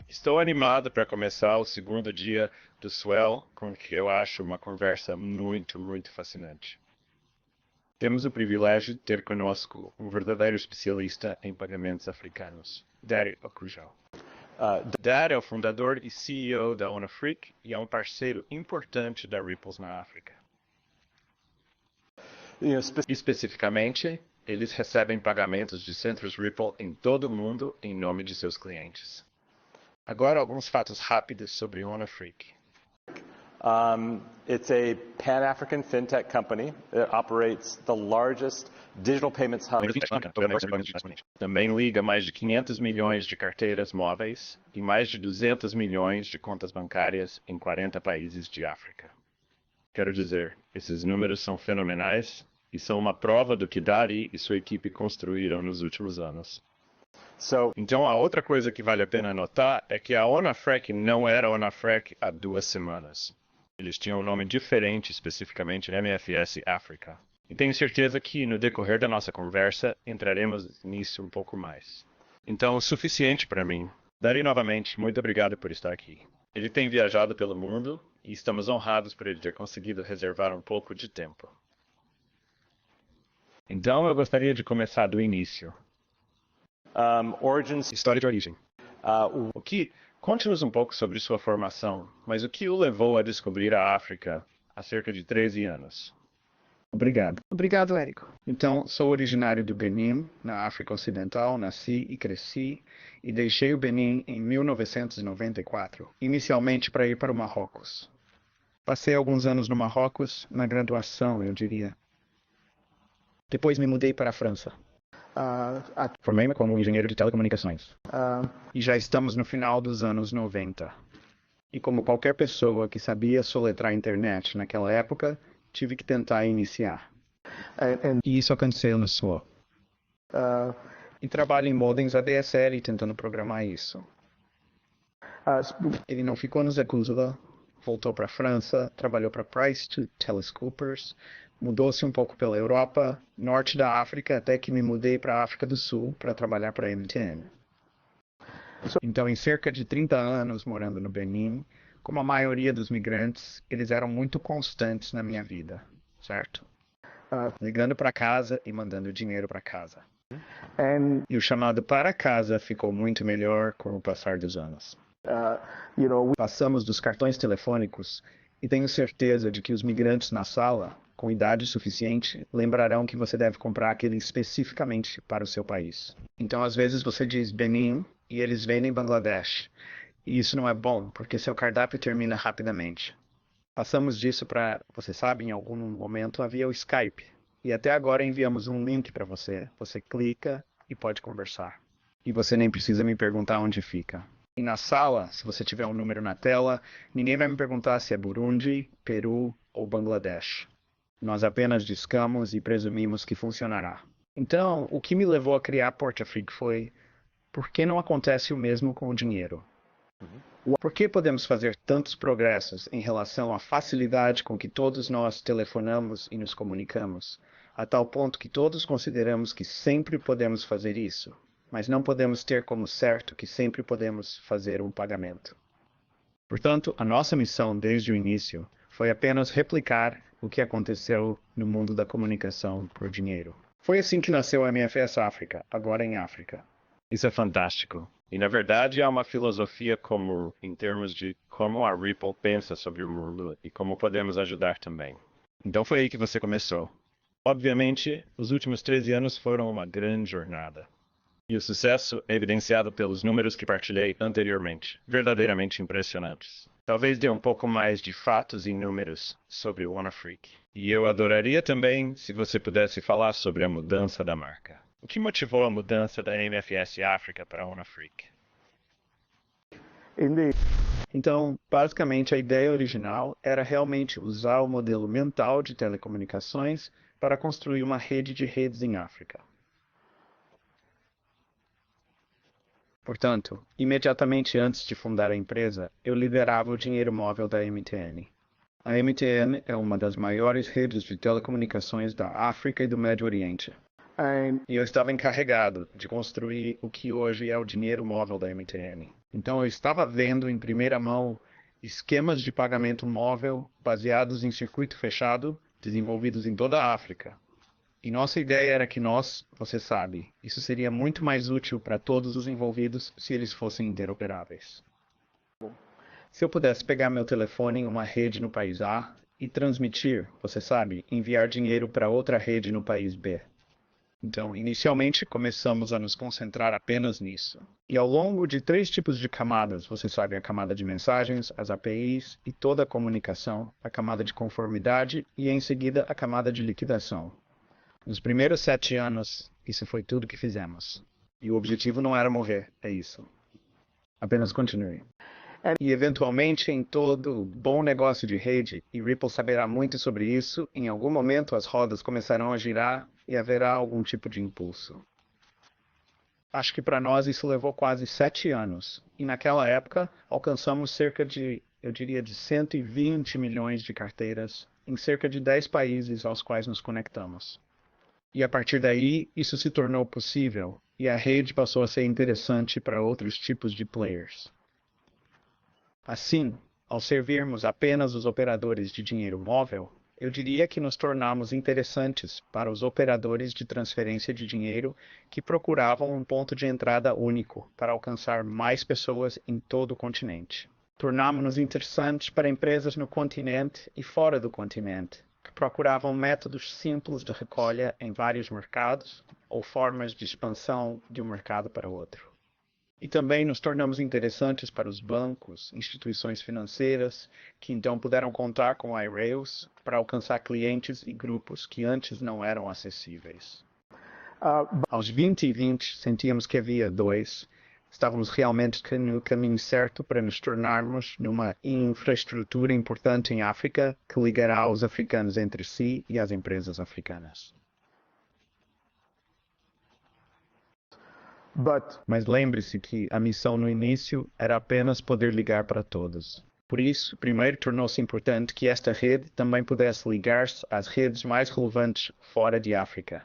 Estou animado para começar o segundo dia do Swell, com que eu acho uma conversa muito fascinante. Temos o privilégio de ter conosco um verdadeiro especialista em pagamentos africanos, Dari Okujal. Dar é o fundador e CEO da OnaFreak e é um parceiro importante da Ripples na África. Especificamente, eles recebem pagamentos de centros Ripple em todo o mundo em nome de seus clientes. Agora, alguns fatos rápidos sobre OnaFreak. It's a Pan-African fintech company that operates the largest digital payments hub. Também liga mais de 500 milhões de carteiras móveis e mais de 200 milhões de contas bancárias em 40 países de África. Quero dizer, esses números são fenomenais e são uma prova do que Dari e sua equipe construíram nos últimos anos. Então, a outra coisa que vale a pena notar é que a OnaFreak não era a OnaFreak há 2 semanas. Eles tinham um nome diferente, especificamente MFS Africa. E tenho certeza que, no decorrer da nossa conversa, entraremos nisso um pouco mais. Então, o suficiente para mim. Dari, novamente, muito obrigado por estar aqui. Ele tem viajado pelo mundo e estamos honrados por ele ter conseguido reservar um pouco de tempo. Então, eu gostaria de começar do início. História de origem. Conte-nos um pouco sobre sua formação, mas o que o levou a descobrir a África há cerca de 13 anos? Obrigado. Obrigado, Érico. Então, sou originário do Benin, na África Ocidental, nasci e cresci, e deixei o Benin em 1994, inicialmente para ir para o Marrocos. Passei alguns anos no Marrocos, na graduação, eu diria. Depois me mudei para a França. Formei-me como engenheiro de telecomunicações. E já estamos no final dos anos 90. E como qualquer pessoa que sabia soletrar a internet naquela época, tive que tentar iniciar. E isso aconteceu no SWO. E trabalho em modems ADSL tentando programar isso. Ele não ficou no Zecuzula, voltou para a França, trabalhou para Price to Telescopers, mudou-se um pouco pela Europa, norte da África, até que me mudei para a África do Sul para trabalhar para a MTN. Então, em cerca de 30 anos morando no Benin, como a maioria dos migrantes, eles eram muito constantes na minha vida, certo? Ligando para casa e mandando dinheiro para casa. E o chamado para casa ficou muito melhor com o passar dos anos. Passamos dos cartões telefônicos e tenho certeza de que os migrantes na sala, com idade suficiente, lembrarão que você deve comprar aquele especificamente para o seu país. Então, às vezes você diz Benin e eles vendem Bangladesh. E isso não é bom, porque seu cardápio termina rapidamente. Passamos disso para, você sabe, em algum momento havia o Skype. E até agora enviamos um link para você. Você clica e pode conversar. E você nem precisa me perguntar onde fica. E na sala, se você tiver um número na tela, ninguém vai me perguntar se é Burundi, Peru ou Bangladesh. Nós apenas discamos e presumimos que funcionará. Então, o que me levou a criar a Portafreak foi: por que não acontece o mesmo com o dinheiro? Por que podemos fazer tantos progressos em relação à facilidade com que todos nós telefonamos e nos comunicamos, a tal ponto que todos consideramos que sempre podemos fazer isso, mas não podemos ter como certo que sempre podemos fazer um pagamento? Portanto, a nossa missão desde o início foi apenas replicar o que aconteceu no mundo da comunicação por dinheiro. Foi assim que nasceu a MFS África, agora em África. Isso é fantástico. E, na verdade, há uma filosofia comum em termos de como a Ripple pensa sobre o mundo e como podemos ajudar também. Então foi aí que você começou. Obviamente, os últimos 13 anos foram uma grande jornada. E o sucesso é evidenciado pelos números que partilhei anteriormente, verdadeiramente impressionantes. Talvez dê um pouco mais de fatos e números sobre o OnaFreak. E eu adoraria também se você pudesse falar sobre a mudança da marca. O que motivou a mudança da MFS África para a OnaFreak? Então, basicamente, a ideia original era realmente usar o modelo mental de telecomunicações para construir uma rede de redes em África. Portanto, imediatamente antes de fundar a empresa, eu liderava o dinheiro móvel da MTN. A MTN é uma das maiores redes de telecomunicações da África e do Médio Oriente. E eu estava encarregado de construir o que hoje é o dinheiro móvel da MTN. Então eu estava vendo em primeira mão esquemas de pagamento móvel baseados em circuito fechado, desenvolvidos em toda a África. E nossa ideia era que você sabe, isso seria muito mais útil para todos os envolvidos se eles fossem interoperáveis. Se eu pudesse pegar meu telefone em uma rede no país A e transmitir, você sabe, enviar dinheiro para outra rede no país B. Então, inicialmente, começamos a nos concentrar apenas nisso. E ao longo de 3 tipos de camadas, você sabe, a camada de mensagens, as APIs e toda a comunicação, a camada de conformidade e, em seguida, a camada de liquidação. Nos primeiros 7 anos, isso foi tudo que fizemos. E o objetivo não era morrer, é isso. Apenas continue. E, eventualmente, em todo bom negócio de rede, e Ripple saberá muito sobre isso, em algum momento as rodas começarão a girar e haverá algum tipo de impulso. Acho que para nós isso levou quase 7 anos. E naquela época, alcançamos cerca de, eu diria, de 120 milhões de carteiras em cerca de 10 países aos quais nos conectamos. E a partir daí, isso se tornou possível, e a rede passou a ser interessante para outros tipos de players. Assim, ao servirmos apenas os operadores de dinheiro móvel, eu diria que nos tornamos interessantes para os operadores de transferência de dinheiro que procuravam um ponto de entrada único para alcançar mais pessoas em todo o continente. Tornamos-nos interessantes para empresas no continente e fora do continente, que procuravam métodos simples de recolha em vários mercados ou formas de expansão de um mercado para outro. E também nos tornamos interessantes para os bancos, instituições financeiras, que então puderam contar com a iRails para alcançar clientes e grupos que antes não eram acessíveis. Aos 20 sentíamos que havia dois. Estávamos realmente no caminho certo para nos tornarmos numa infraestrutura importante em África que ligará os africanos entre si e as empresas africanas. Mas lembre-se que a missão no início era apenas poder ligar para todos. Por isso, primeiro tornou-se importante que esta rede também pudesse ligar-se às redes mais relevantes fora de África.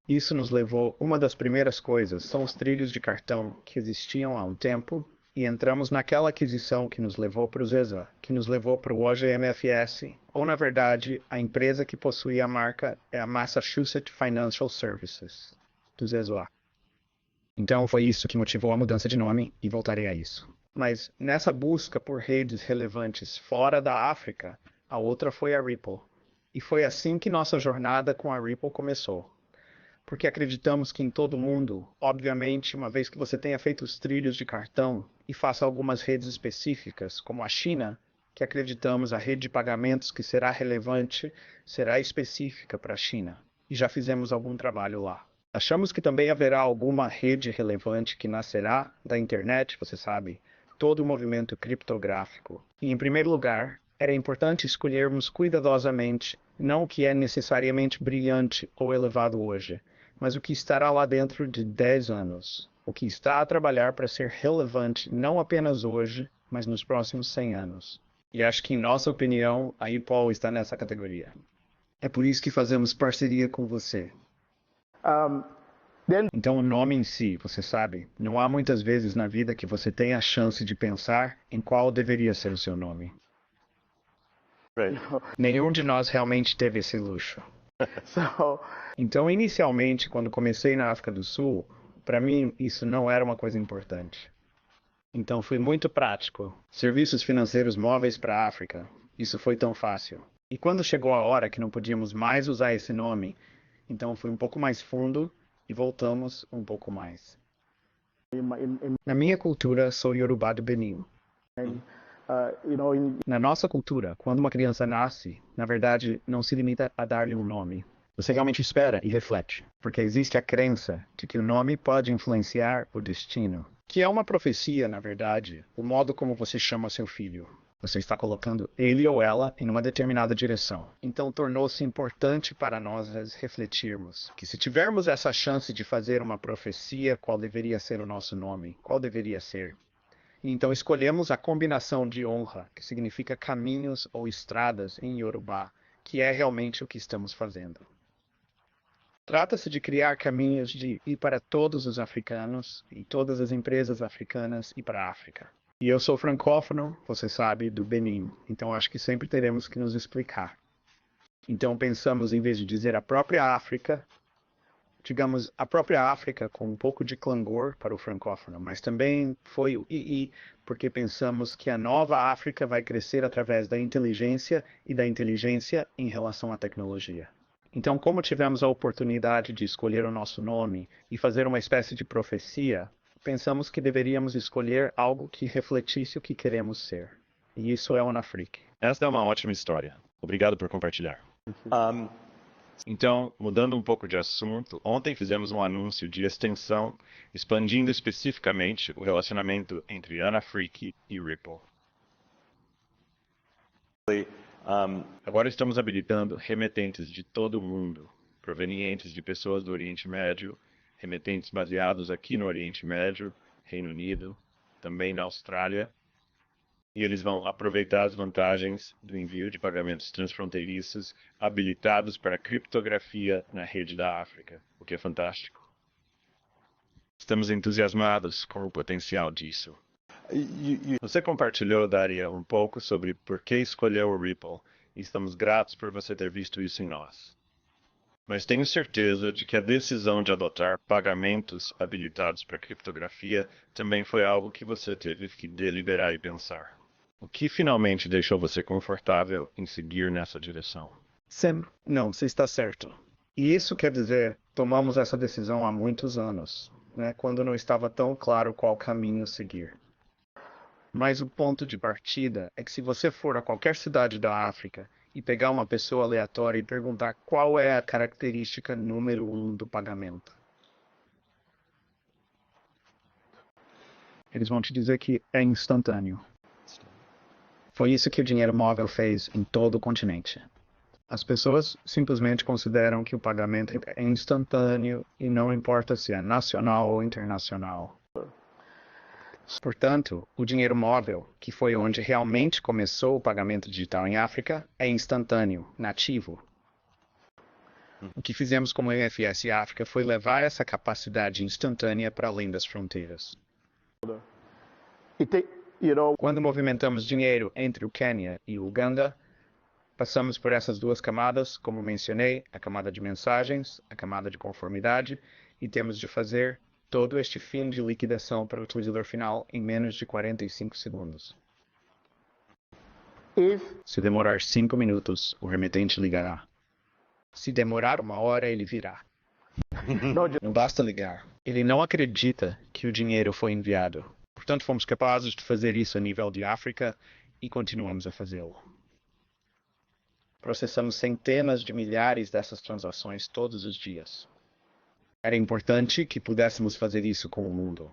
Isso nos levou, uma das primeiras coisas são os trilhos de cartão que existiam há um tempo, e entramos naquela aquisição que nos levou para o ZEZA, que nos levou para o OGMFS, ou na verdade, a empresa que possuía a marca é a Massachusetts Financial Services, do ZEZA. Então foi isso que motivou a mudança de nome, e voltarei a isso. Mas nessa busca por redes relevantes fora da África, a outra foi a Ripple. E foi assim que nossa jornada com a Ripple começou. Porque acreditamos que em todo mundo, obviamente, uma vez que você tenha feito os trilhos de cartão e faça algumas redes específicas, como a China, que acreditamos a rede de pagamentos que será relevante será específica para a China. E já fizemos algum trabalho lá. Achamos que também haverá alguma rede relevante que nascerá da internet, você sabe, todo o movimento criptográfico. E, em primeiro lugar, era importante escolhermos cuidadosamente não o que é necessariamente brilhante ou elevado hoje, mas o que estará lá dentro de 10 anos. O que está a trabalhar para ser relevante não apenas hoje, mas nos próximos 100 anos. E acho que, em nossa opinião, a Ripple está nessa categoria. É por isso que fazemos parceria com você. Então o nome em si, você sabe, não há muitas vezes na vida que você tenha a chance de pensar em qual deveria ser o seu nome. Right. Nenhum de nós realmente teve esse luxo. Então, inicialmente, quando comecei na África do Sul, para mim isso não era uma coisa importante. Então fui muito prático. Serviços financeiros móveis para a África. Isso foi tão fácil. E quando chegou a hora que não podíamos mais usar esse nome, então fui um pouco mais fundo e voltamos um pouco mais. Na minha cultura, sou Yorubá do Benin. Na nossa cultura, quando uma criança nasce, na verdade, não se limita a dar-lhe um nome. Você realmente espera e reflete, porque existe a crença de que o nome pode influenciar o destino, que é uma profecia, na verdade, o modo como você chama seu filho. Você está colocando ele ou ela em uma determinada direção. Então tornou-se importante para nós refletirmos que se tivermos essa chance de fazer uma profecia, qual deveria ser o nosso nome? Qual deveria ser? E então escolhemos a combinação de honra, que significa caminhos ou estradas em Yorubá, que é realmente o que estamos fazendo. Trata-se de criar caminhos de ir para todos os africanos e todas as empresas africanas ir para a África. E eu sou francófono, você sabe, do Benin, então acho que sempre teremos que nos explicar. Então pensamos, em vez de dizer a própria África, digamos a própria África com um pouco de clangor para o francófono, mas também foi o II, porque pensamos que a nova África vai crescer através da inteligência e da inteligência em relação à tecnologia. Então, como tivemos a oportunidade de escolher o nosso nome e fazer uma espécie de profecia, pensamos que deveríamos escolher algo que refletisse o que queremos ser. E isso é o Onafrique. Esta é uma ótima história. Obrigado por compartilhar. Um, Então, mudando um pouco de assunto, ontem fizemos um anúncio de extensão, expandindo especificamente o relacionamento entre Onafrique e Ripple. Agora estamos habilitando remetentes de todo o mundo, provenientes de pessoas do Oriente Médio, remetentes baseados aqui no Oriente Médio, Reino Unido, também na Austrália, e eles vão aproveitar as vantagens do envio de pagamentos transfronteiriços habilitados para criptografia na rede da África, o que é fantástico. Estamos entusiasmados com o potencial disso. Você compartilhou, Daria, um pouco sobre por que escolheu o Ripple, e estamos gratos por você ter visto isso em nós. Mas tenho certeza de que a decisão de adotar pagamentos habilitados para criptografia também foi algo que você teve que deliberar e pensar. O que finalmente deixou você confortável em seguir nessa direção? Sim, não, você está certo. E isso quer dizer, tomamos essa decisão há muitos anos, né, quando não estava tão claro qual caminho seguir. Mas o ponto de partida é que se você for a qualquer cidade da África e pegar uma pessoa aleatória e perguntar qual é a característica número 1 do pagamento, eles vão te dizer que é instantâneo. Foi isso que o dinheiro móvel fez em todo o continente. As pessoas simplesmente consideram que o pagamento é instantâneo e não importa se é nacional ou internacional. Portanto, o dinheiro móvel, que foi onde realmente começou o pagamento digital em África, é instantâneo, nativo. O que fizemos como EFS África foi levar essa capacidade instantânea para além das fronteiras. Quando movimentamos dinheiro entre o Quênia e o Uganda, passamos por essas duas camadas, como mencionei, a camada de mensagens, a camada de conformidade, e temos de fazer todo este fim de liquidação para o utilizador final em menos de 45 segundos. Se demorar 5 minutos, o remetente ligará. Se demorar 1 hora, ele virá. Não basta ligar. Ele não acredita que o dinheiro foi enviado. Portanto, fomos capazes de fazer isso a nível de África e continuamos a fazê-lo. Processamos centenas de milhares dessas transações todos os dias. Era importante que pudéssemos fazer isso com o mundo.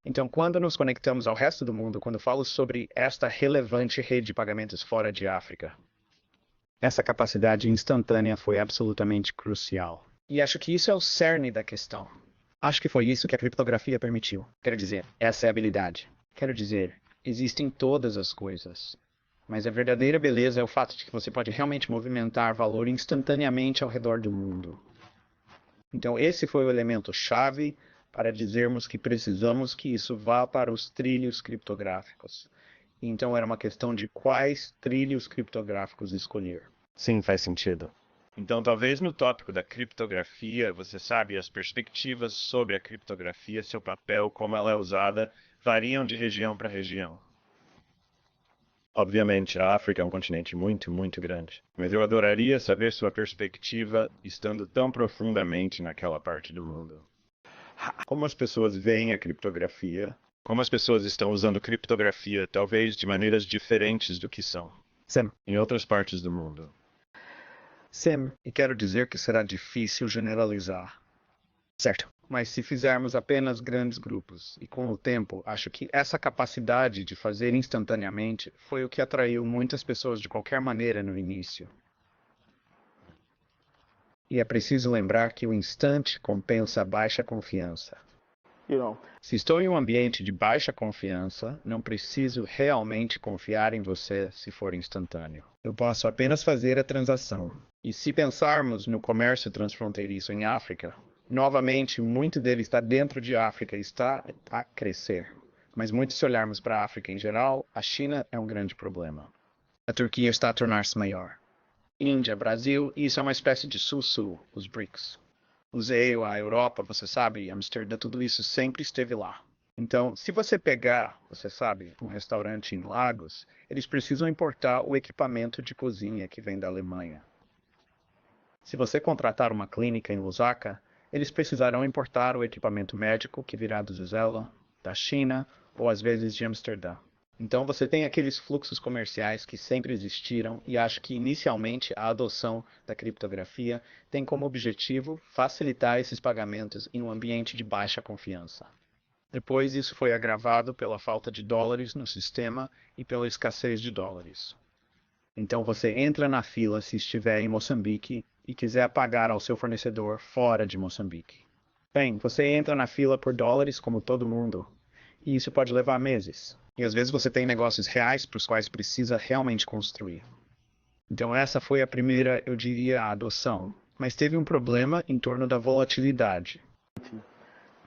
Então, quando nos conectamos ao resto do mundo, quando falo sobre esta relevante rede de pagamentos fora de África, essa capacidade instantânea foi absolutamente crucial. E acho que isso é o cerne da questão. Acho que foi isso que a criptografia permitiu. Quero dizer, essa é a habilidade. Quero dizer, existem todas as coisas. Mas a verdadeira beleza é o fato de que você pode realmente movimentar valor instantaneamente ao redor do mundo. Então esse foi o elemento chave para dizermos que precisamos que isso vá para os trilhos criptográficos. Então era uma questão de quais trilhos criptográficos escolher. Sim, faz sentido. Então, talvez no tópico da criptografia, você sabe, as perspectivas sobre a criptografia, seu papel, como ela é usada, variam de região para região. Obviamente, a África é um continente muito, muito grande. Mas eu adoraria saber sua perspectiva estando tão profundamente naquela parte do mundo. Como as pessoas veem a criptografia? Como as pessoas estão usando criptografia, talvez de maneiras diferentes do que são Sim. em outras partes do mundo? Sim, e quero dizer que será difícil generalizar. Certo. Mas se fizermos apenas grandes grupos, e com o tempo, acho que essa capacidade de fazer instantaneamente foi o que atraiu muitas pessoas de qualquer maneira no início. E é preciso lembrar que o instante compensa a baixa confiança. Se estou em um ambiente de baixa confiança, não preciso realmente confiar em você se for instantâneo. Eu posso apenas fazer a transação. E se pensarmos no comércio transfronteiriço em África, novamente, muito dele está dentro de África e está a crescer. Mas muito se olharmos para a África em geral, a China é um grande problema. A Turquia está a tornar-se maior. Índia, Brasil, e isso é uma espécie de sul-sul, os BRICS. Usei a Europa, você sabe, Amsterdã, tudo isso sempre esteve lá. Então, se você pegar, você sabe, um restaurante em Lagos, eles precisam importar o equipamento de cozinha que vem da Alemanha. Se você contratar uma clínica em Lusaka, eles precisarão importar o equipamento médico que virá do Zuzela, da China ou às vezes de Amsterdã. Então você tem aqueles fluxos comerciais que sempre existiram e acho que inicialmente a adoção da criptografia tem como objetivo facilitar esses pagamentos em um ambiente de baixa confiança. Depois isso foi agravado pela falta de dólares no sistema e pela escassez de dólares. Então você entra na fila se estiver em Moçambique e quiser pagar ao seu fornecedor fora de Moçambique. Bem, você entra na fila por dólares como todo mundo, e isso pode levar meses. E às vezes você tem negócios reais para os quais precisa realmente construir. Então essa foi a primeira, eu diria, adoção. Mas teve um problema em torno da volatilidade.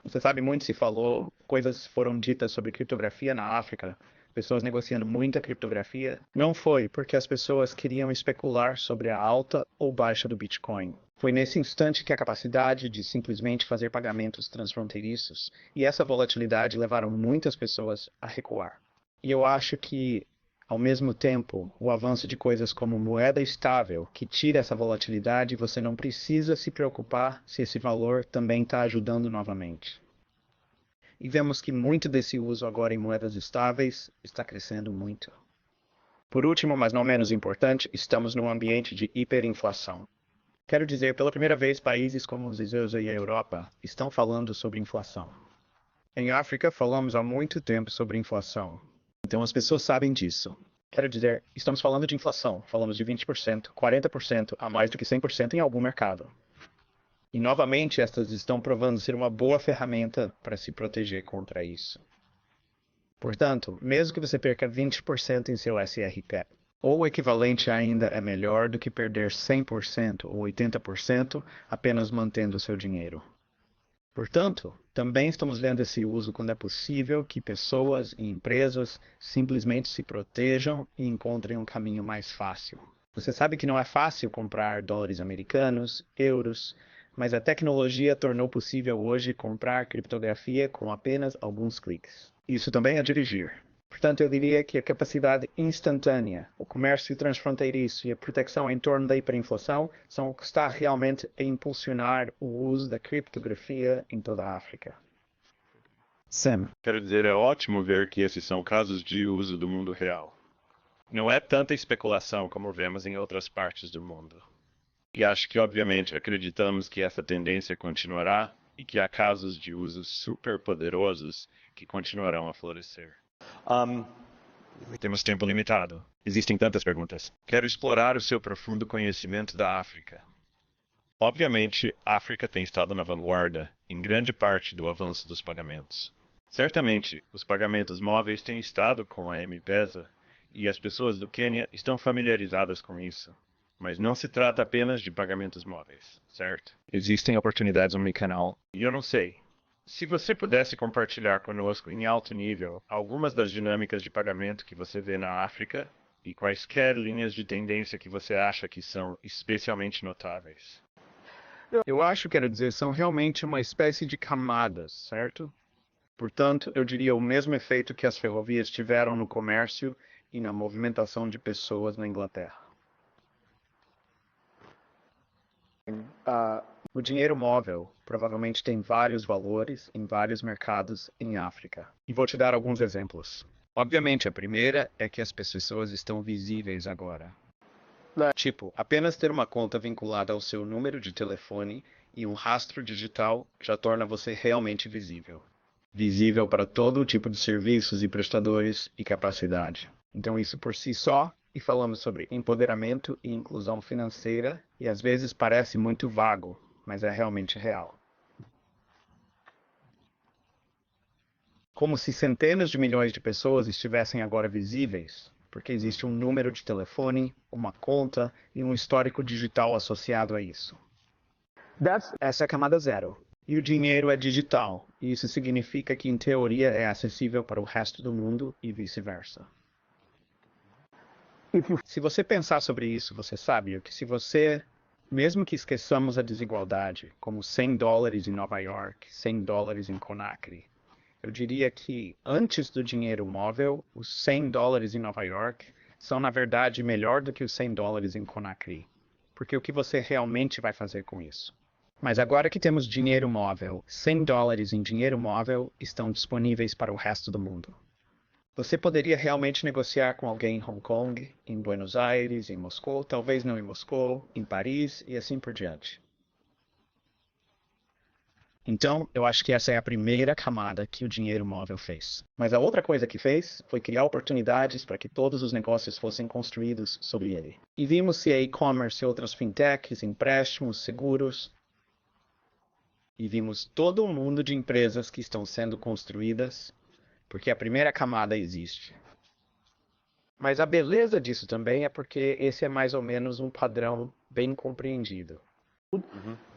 Você sabe, muito se falou, coisas foram ditas sobre criptografia na África, pessoas negociando muita criptografia. Não foi porque as pessoas queriam especular sobre a alta ou baixa do Bitcoin. Foi nesse instante que a capacidade de simplesmente fazer pagamentos transfronteiriços e essa volatilidade levaram muitas pessoas a recuar. E eu acho que, ao mesmo tempo, o avanço de coisas como moeda estável, que tira essa volatilidade, você não precisa se preocupar se esse valor também está ajudando novamente. E vemos que muito desse uso agora em moedas estáveis está crescendo muito. Por último, mas não menos importante, estamos num ambiente de hiperinflação. Quero dizer, pela primeira vez, países como os USA e a Europa estão falando sobre inflação. Em África, falamos há muito tempo sobre inflação. Então as pessoas sabem disso. Quero dizer, estamos falando de inflação. Falamos de 20%, 40% a mais do que 100% em algum mercado. E novamente, estas estão provando ser uma boa ferramenta para se proteger contra isso. Portanto, mesmo que você perca 20% em seu SRP, ou o equivalente ainda é melhor do que perder 100% ou 80% apenas mantendo o seu dinheiro. Portanto, também estamos vendo esse uso quando é possível que pessoas e empresas simplesmente se protejam e encontrem um caminho mais fácil. Você sabe que não é fácil comprar dólares americanos, euros, mas a tecnologia tornou possível hoje comprar criptografia com apenas alguns cliques. Isso também é dirigir. Portanto, eu diria que a capacidade instantânea, o comércio transfronteiriço e a proteção em torno da hiperinflação são o que está realmente a impulsionar o uso da criptografia em toda a África. Sam. Quero dizer, é ótimo ver que esses são casos de uso do mundo real. Não é tanta especulação como vemos em outras partes do mundo. E acho que, obviamente, acreditamos que essa tendência continuará e que há casos de usos superpoderosos que continuarão a florescer. Temos tempo limitado. Existem tantas perguntas. Quero explorar o seu profundo conhecimento da África. Obviamente, a África tem estado na vanguarda em grande parte do avanço dos pagamentos. Certamente, os pagamentos móveis têm estado com a M-Pesa e as pessoas do Quênia estão familiarizadas com isso. Mas não se trata apenas de pagamentos móveis, certo? Existem oportunidades no canal e eu não sei. Se você pudesse compartilhar conosco em alto nível algumas das dinâmicas de pagamento que você vê na África e quaisquer linhas de tendência que você acha que são especialmente notáveis. Eu acho, quero dizer, são realmente uma espécie de camadas, certo? Portanto, eu diria o mesmo efeito que as ferrovias tiveram no comércio e na movimentação de pessoas na Inglaterra. O dinheiro móvel provavelmente tem vários valores em vários mercados em África. E vou te dar alguns exemplos. Obviamente, a primeira é que as pessoas estão visíveis agora. Tipo, apenas ter uma conta vinculada ao seu número de telefone e um rastro digital já torna você realmente visível. Visível para todo tipo de serviços e prestadores e capacidade. Então isso por si só, e falamos sobre empoderamento e inclusão financeira, e às vezes parece muito vago, mas é realmente real. Como se centenas de milhões de pessoas estivessem agora visíveis, porque existe um número de telefone, uma conta e um histórico digital associado a isso. Essa é a camada zero. E o dinheiro é digital, e isso significa que, em teoria, é acessível para o resto do mundo e vice-versa. Se você pensar sobre isso, você sabe que se você, mesmo que esqueçamos a desigualdade, como $100 em Nova York, $100 em Conakry, eu diria que antes do dinheiro móvel, os $100 em Nova York são, na verdade, melhor do que os $100 em Conakry. Porque o que você realmente vai fazer com isso? Mas agora que temos dinheiro móvel, $100 em dinheiro móvel estão disponíveis para o resto do mundo. Você poderia realmente negociar com alguém em Hong Kong, em Buenos Aires, em Moscou, talvez não em Moscou, em Paris e assim por diante. Então, eu acho que essa é a primeira camada que o dinheiro móvel fez. Mas a outra coisa que fez foi criar oportunidades para que todos os negócios fossem construídos sobre ele. E vimos se a e-commerce e outras fintechs, empréstimos, seguros. E vimos todo um mundo de empresas que estão sendo construídas porque a primeira camada existe. Mas a beleza disso também é porque esse é mais ou menos um padrão bem compreendido.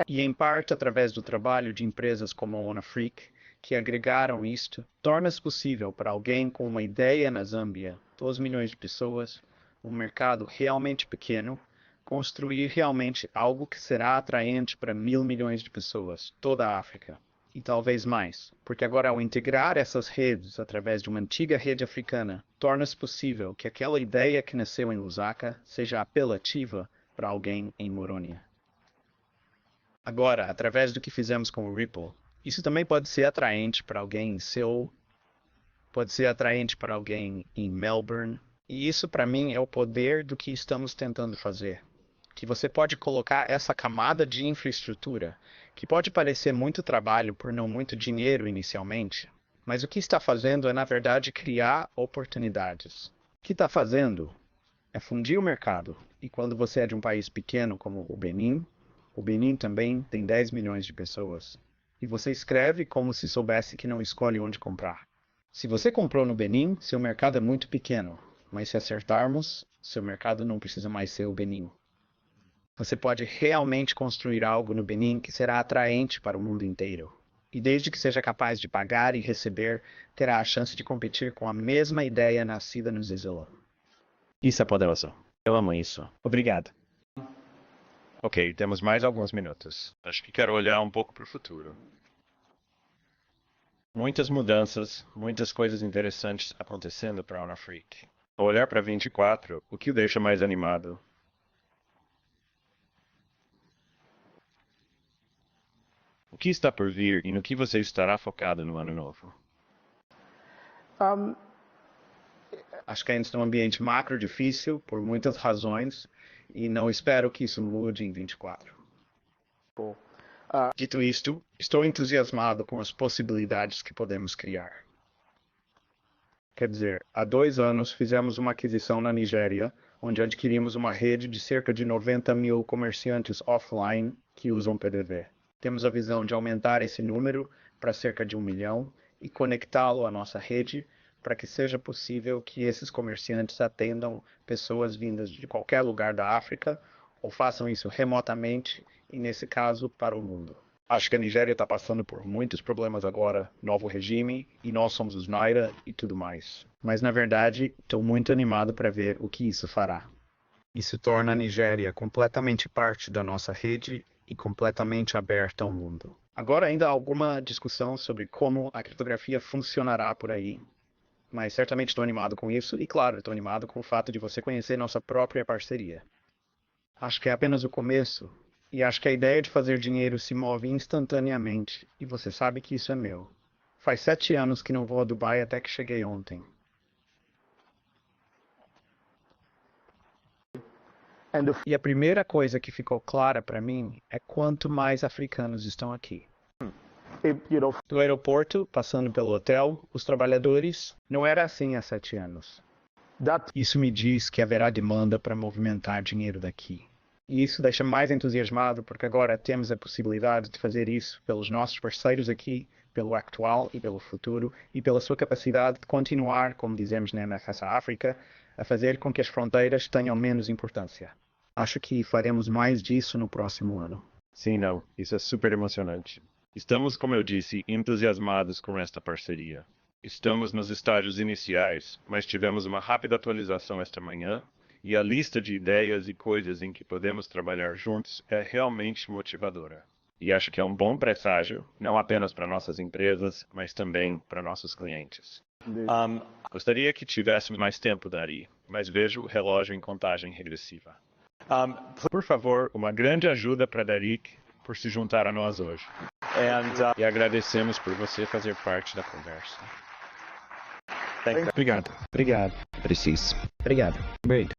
E em parte através do trabalho de empresas como a OnaFreak, que agregaram isto, torna-se possível para alguém com uma ideia na Zâmbia, 2 milhões de pessoas, um mercado realmente pequeno, construir realmente algo que será atraente para 1.000 milhões de pessoas, toda a África. E talvez mais, porque agora ao integrar essas redes através de uma antiga rede africana, torna-se possível que aquela ideia que nasceu em Lusaka seja apelativa para alguém em Morônia. Agora, através do que fizemos com o Ripple, isso também pode ser atraente para alguém em Seul, pode ser atraente para alguém em Melbourne, e isso para mim é o poder do que estamos tentando fazer. Que você pode colocar essa camada de infraestrutura, que pode parecer muito trabalho por não muito dinheiro inicialmente, mas o que está fazendo é, na verdade, criar oportunidades. O que está fazendo é fundir o mercado, e quando você é de um país pequeno como o Benin também tem 10 milhões de pessoas, e você escreve como se soubesse que não escolhe onde comprar. Se você comprou no Benin, seu mercado é muito pequeno, mas se acertarmos, seu mercado não precisa mais ser o Benin. Você pode realmente construir algo no Benin que será atraente para o mundo inteiro. E desde que seja capaz de pagar e receber, terá a chance de competir com a mesma ideia nascida no Zizila. Isso é poderoso. Eu amo isso. Obrigado. Ok, temos mais alguns minutos. Acho que quero olhar um pouco para o futuro. Muitas mudanças, muitas coisas interessantes acontecendo para a OnaFreak. Ao olhar para 24, o que o deixa mais animado? O que está por vir e no que você estará focado no ano novo? Acho que ainda está um ambiente macro difícil, por muitas razões, e não espero que isso mude em 24. Dito isto, estou entusiasmado com as possibilidades que podemos criar. Quer dizer, há 2 anos fizemos uma aquisição na Nigéria, onde adquirimos uma rede de cerca de 90 mil comerciantes offline que usam PDV. Temos a visão de aumentar esse número para cerca de 1 milhão e conectá-lo à nossa rede para que seja possível que esses comerciantes atendam pessoas vindas de qualquer lugar da África ou façam isso remotamente e, nesse caso, para o mundo. Acho que a Nigéria está passando por muitos problemas agora, novo regime, e nós somos os Naira e tudo mais. Mas, na verdade, estou muito animado para ver o que isso fará. Isso torna a Nigéria completamente parte da nossa rede e completamente aberta ao mundo. Agora ainda há alguma discussão sobre como a criptografia funcionará por aí. Mas certamente estou animado com isso e, claro, estou animado com o fato de você conhecer nossa própria parceria. Acho que é apenas o começo. E acho que a ideia de fazer dinheiro se move instantaneamente, e você sabe que isso é meu. Faz 7 anos que não vou a Dubai até que cheguei ontem. E a primeira coisa que ficou clara para mim é quanto mais africanos estão aqui. Do aeroporto, passando pelo hotel, os trabalhadores, não era assim há 7 anos. Isso me diz que haverá demanda para movimentar dinheiro daqui. E isso deixa mais entusiasmado porque agora temos a possibilidade de fazer isso pelos nossos parceiros aqui, pelo atual e pelo futuro e pela sua capacidade de continuar, como dizemos na MFS África, a fazer com que as fronteiras tenham menos importância. Acho que faremos mais disso no próximo ano. Sim, não. Isso é super emocionante. Estamos, como eu disse, entusiasmados com esta parceria. Estamos nos estágios iniciais, mas tivemos uma rápida atualização esta manhã e a lista de ideias e coisas em que podemos trabalhar juntos é realmente motivadora. E acho que é um bom presságio, não apenas para nossas empresas, mas também para nossos clientes. Gostaria que tivéssemos mais tempo, Dari, mas vejo o relógio em contagem regressiva. Por favor, uma grande ajuda para Darik por se juntar a nós hoje. E agradecemos por você fazer parte da conversa. Thank you. Obrigado. Obrigado. Preciso. Obrigado. Great.